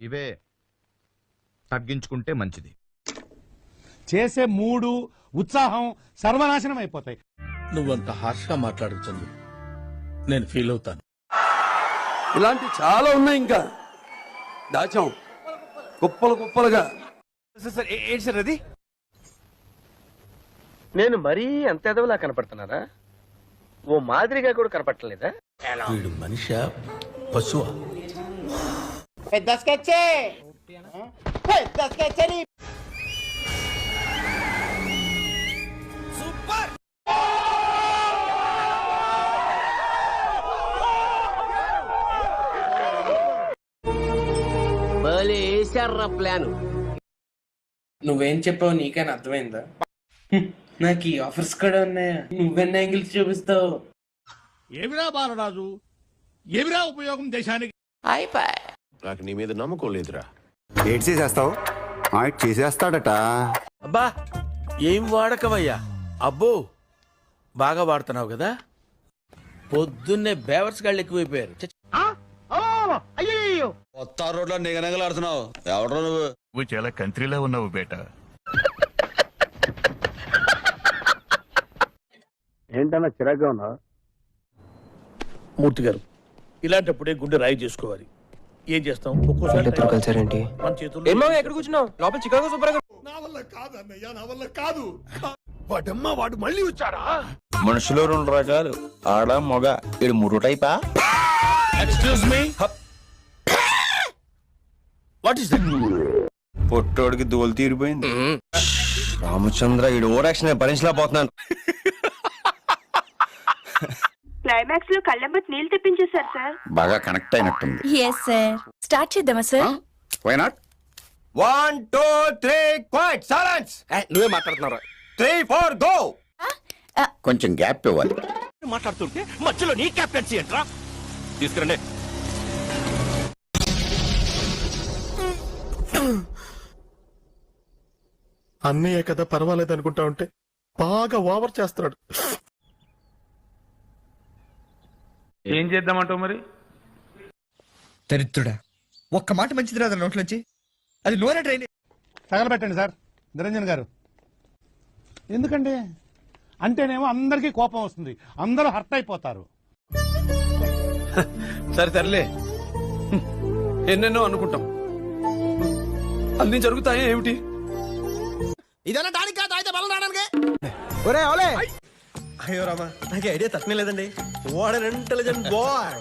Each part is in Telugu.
ఇవే తగ్గించుకుంటే మంచిది. చేసే మూడు ఉత్సాహం సర్వనాశనం అయిపోతాయి. నువ్వంత హార్ష్గా మాట్లాడుతుంది నేను ఫీల్ అవుతాను. ఇలాంటి చాలా ఉన్నాయి, ఇంకా దాచాం కుప్పలు కుప్పలుగా. ఏంటి సార్ అది? నేను మరీ అంత ఎదవలా కనపడుతున్నారా? ఓ మాదిరిగా కూడా కనపడలేదా? వీడు మనిషి పశువా? పెద్ద స్కెచ్చే, పెద్ద స్కెచ్చే. ప్లాన్ నువ్వేం చెప్పావు నీకైనా అర్థమైందా? నాకు ఈ ఆఫర్స్ కూడా ఉన్నాయా? నువ్వెన్ని యాంగిల్స్ చూపిస్తావు? ఏమిరా బాలరాజు, ఏమిరా ఉపయోగం దేశానికి? నాకు నీ మీద నమ్మకం లేదురా. ఏడ్ చేసేస్తావు, చేసేస్తాడట. అబ్బా ఏం వాడకవయ్యా? అబ్బో బాగా వాడుతున్నావు కదా. పొద్దున్నే బేవర్స్ గాళ్ళు ఎక్కువైపోయారు. కొత్త రోడ్లో నిగనగలాడుతున్నావు. ఎవడో నువ్వు చాలా కంట్రీలో ఉన్నావు బేట. ఏంటన్నా చిరాగ్గా ఉన్నావు? మూర్తి గారు ఇలాంటప్పుడే గుండె రాయి చేసుకోవాలి. ఏం చేస్తాం, ఒక్కోసారి మన చేతుల్లో. ఎక్కడ కూర్చున్నావు? లోపల చికాగో సూపర్ గా. నా వల్ల కాదు అన్నయ్య, నా వల్ల కాదు. వాడమ్మా వాడు మళ్ళీ వచ్చాడా? మనుషులు రెండు రకాలు, ఆడ మగ. ఇది మూడు టైపా? Excuse me, what is that? పొట్టోడికి దోలు తీరిపోయింది. రామచంద్ర ఈ ఓవరాక్షన్ భరించలేకపోతున్నాను. క్లైమాక్స్ లో కళ్ళెంబట్ నీళ్ళు తెప్పించేశారు సార్. బాగా కనెక్ట్ అయినట్టుంది. Yes sir. స్టార్ట్ చేద్దామా sir? Why not? 1 2 3 quiet silence. నువ్వే మాట్లాడుతున్నారా? 3 4 గో. కొంచెం గ్యాప్ ఇవ్వాలి. మాట్లాడుతుంటే మధ్యలో నీ క్యాప్టెన్సీ ఏంట్రా? తీసుకురండి. అన్నయ్య కదా పర్వాలేదు అనుకుంటా ఉంటే బాగా ఓవర్ చేస్తున్నాడు. ఏం చేద్దామంటావు మరి? దరిద్రుడా, ఒక్క మాట మంచిది రాదు నోట్లోంచి. అది నూనె ట్రైన్. తగలబెట్టండి సార్ నిరంజన్ గారు. ఎందుకండి అంటేనేమో అందరికీ కోపం వస్తుంది, అందరూ హర్ట్ అయిపోతారు. సరే సర్లే, ఎన్నెన్నో అనుకుంటాం, అన్ని జరుగుతాయి ఏమిటి? ఇదన్నా దానికి కాదు, అయితే బలం రావడానికి. ఒరే ఓలే, అయ్యో రామా, నాకు ఐడియా తక్కువ లేదండి. What an intelligent boy,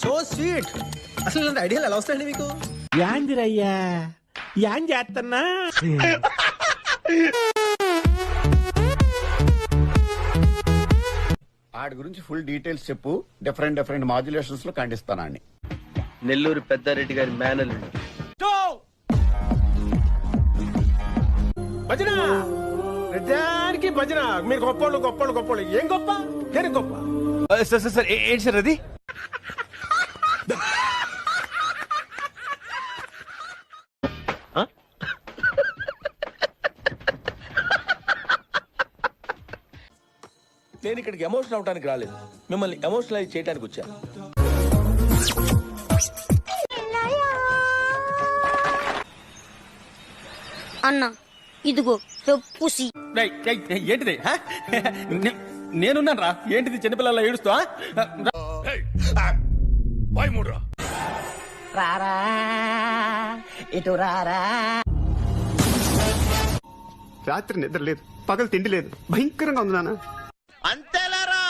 so sweet. అసలు ఇలాంటి ఐడియాలు ఎలా వస్తాయండి మీకు? యాందిరయ్యా యాం చేస్తున్నా. వాడి గురించి ఫుల్ డీటెయిల్స్ చెప్పు. డిఫరెంట్ డిఫరెంట్ మాడ్యులేషన్స్ లో ఖండిస్తానండి. నెల్లూరు పెద్దారెడ్డి గారి మేనల్లుడు. భజన ప్రజానికి భజన. మీరు గొప్పోళ్ళు గొప్పోళ్ళు గొప్పోళ్ళు. ఏం గొప్ప? నేను గొప్ప. సార్ ఏంటి సార్ అది? నేను ఇక్కడికి ఎమోషనల్ అవడానికి రాలేదు, మిమ్మల్ని ఎమోషనలైజ్ చేయడానికి వచ్చాను. అన్నా ఇదిగో పుసి. ఏంటిది? నేనున్నాను రా. ఏంటిది చిన్నపిల్లల ఏడుస్తా? రారా ఇటు రారా. రాత్రి నిద్ర లేదు, పగలు తిండి లేదు, భయంకరంగా ఉంది నాన్న. అంతేలేరా,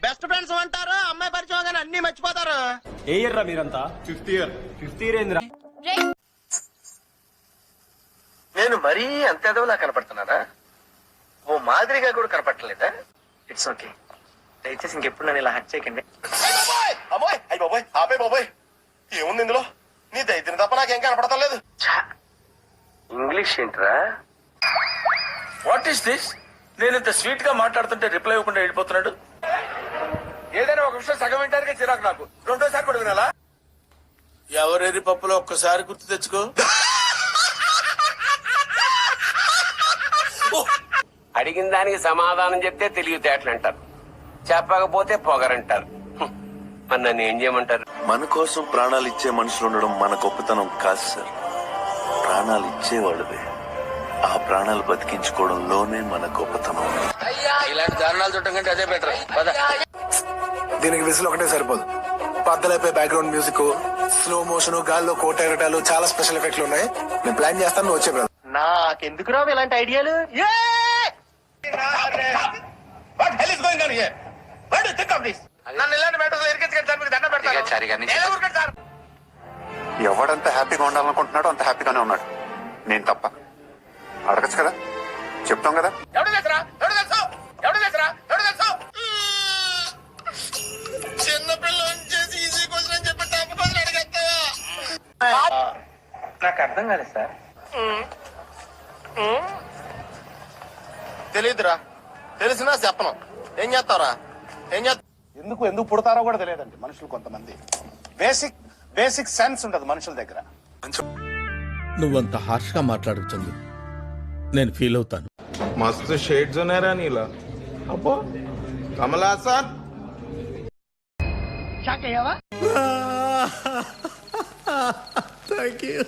బెస్ట్ ఫ్రెండ్స్ అంటారు. అమ్మాయి పరిచయం కానీ అన్ని మర్చిపోతారు. ఏ ఇయర్ రా మీరంతా? ఫిఫ్త్ ఇయర్ ఏందిరా? నేను మరీ అంత ఎదవలా కనపడుతున్నారా? ఓ మాదిరిగా కూడా కనపడలేదా? ఇట్స్ ఓకే, దయచేసి ఇంకెప్పుడు నన్ను ఇలా హట్ చేయకండి. అమ్మాయి అయ్యి బాబాయ్, ఆపే బాబాయ్. ఏముంది ఇందులో? నీ దైత్యం తప్ప నాకేం కనపడతాం లేదు. ఇంగ్లీష్ ఏంట్రా? What is this? నేను ఇంత స్వీట్ గా మాట్లాడుతుంటే రిప్లై ఇవ్వకుండా వెళ్ళిపోతున్నాడు. ఏదైనా ఒక విషయం సగం వింటానికే చిరాకు నాకు. రెండోసారి కూడా వినాలా? ఎవరేది పప్పులో ఒక్కసారి గుర్తు తెచ్చుకో. అడిగిన దానికి సమాధానం చెప్తే తెలివితేటలు అంటారు, చెప్పకపోతే పొగరంటారు. మరి నన్ను ఏం చేయమంటారు? మన కోసం ప్రాణాలు ఇచ్చే మనుషులు ఉండడం మన గొప్పతనం కాదు సార్, ప్రాణాలు ఇచ్చేవాళ్ళదే. ఆ ప్రాణాలు బతికించుకోవడంలోనే మన గొప్పతనం. ఇలాంటి దారుణాలు చూడటం కంటే అదే బెటర్. దీనికి విజిల్ ఒకటే సరిపోదు. పద్దలైపోయి బ్యాక్గ్రౌండ్ మ్యూజిక్, స్లో మోషన్, గాల్లో కోట ఎగటాలు, చాలా స్పెషల్ ఎఫెక్ట్లు ఉన్నాయి. నేను ప్లాన్ చేస్తాను, నువ్వు వచ్చే బ్రదర్. నాకెందుకు రావు ఇలాంటి ఐడియాలు? నన్ను ఇలాంటి మ్యాటర్స్ ఇరికించకండి సార్, మీకు దండం పెడతాను. ఎవడంత హ్యాపీగా ఉండాలనుకుంటున్నాడో అంత హ్యాపీగానే ఉన్నాడు. నేను తప్ప అడగచ్చు కదా, చెప్తాం కదా. ఎవడు తెలుసురా? ఎవడు తెలుసు? ఎవడు తెలుసురా? ఎవడు తెలుసు? చిన్నపిల్ల చేసి ఈజీ క్వశ్చన్ అని చెప్పి టఫ్ క్వశ్చన్ అడిగేస్తావా? నాకు అర్థం కాలేదు సార్. తెలియదురా, తెలిసినా చెప్పను. ఏం చేస్తావురా? ఏం చేస్తా? ఎందుకు పుడతారో కూడా తెలియదండి మనుషులు. కొంతమంది బేసిక్ సెన్స్ ఉండదు మనుషుల దగ్గర. నువ్వంత హార్ష్ గా మాట్లాడుతుంది, నేను ఫీల్ అవుతాను. మస్తు షేడ్స్ ఉన్నారా నీలా? అబ్బో కమలా సార్.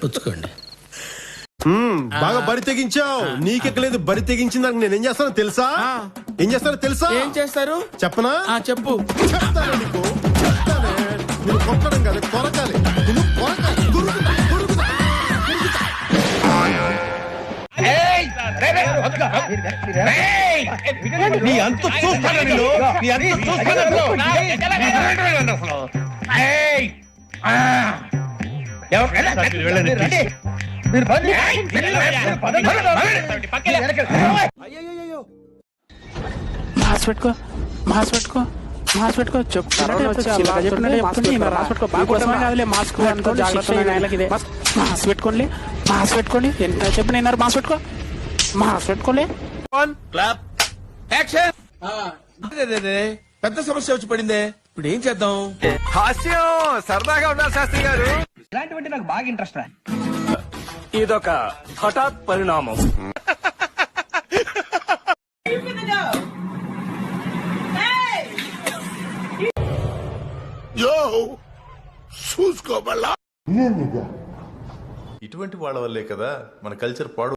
పుచ్చుకోండి. బాగా బరి తెగించావు. నీకెక్కలేదు, బరి తెగించిన దానికి నేనేం చేస్తానో తెలుసా? ఏం చేస్తానో తెలుసా? ఏం చేస్తారు? చెప్పనా? చెప్పు. చెప్తాను నీకు, చెప్తానే. నువ్వు కొట్టడం కాదు, కొరకాలి. నువ్వు కొరకాలి. దురుకుతా, దురుకుతా, దురుకుతా. నీ అంత చూస్తాను నేను. నీ అంత చూస్తాను. మాస్ పెట్టుకో, మాస్ పెట్టుకో, మాస్ పెట్టుకో. మాస్ పెట్టుకోండి, మాస్ పెట్టుకోండి. ఎంత చెప్పిన మాస్ పెట్టుకో, మాస్ పెట్టుకోలే. Clap, action. పెద్ద సమస్య వచ్చి పడిందే, ఇప్పుడు ఏం చేద్దాం? హాస్యం సరదాగా ఉన్నారు శాస్త్రి గారు. ఇలాంటివంటే నాకు బాగా ఇంట్రెస్ట్ రా. ఇదొక హఠాత్ పరిణామం. ఇటువంటి వాళ్ళ వల్లే కదా మన కల్చర్ పాడు.